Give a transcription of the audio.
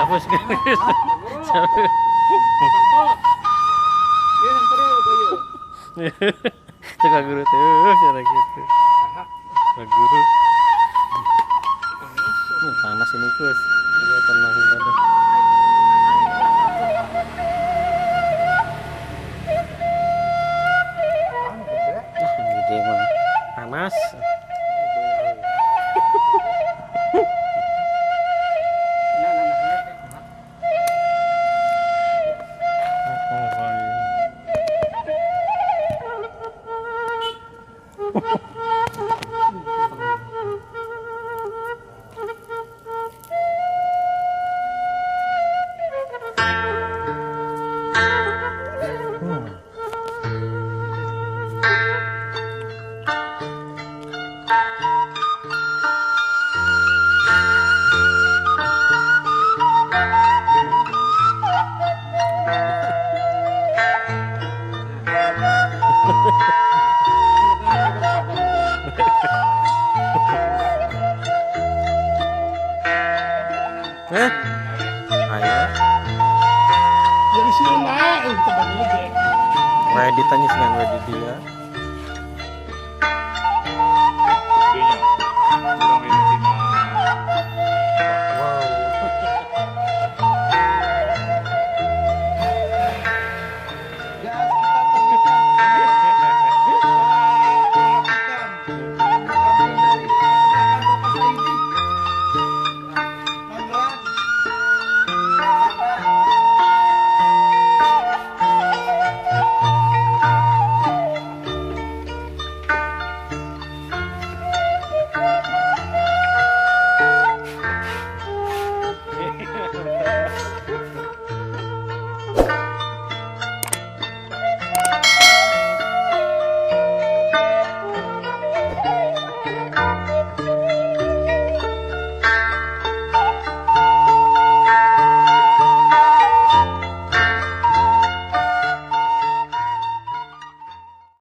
hapus kan. Cek guru tuh cara gitu. Pak guru. Panas ini Kus. Dia tenang tadi. Gede mah panas. Ayo. Jadi sih naik, kita bagi aja. Mau ditanya dengan dia.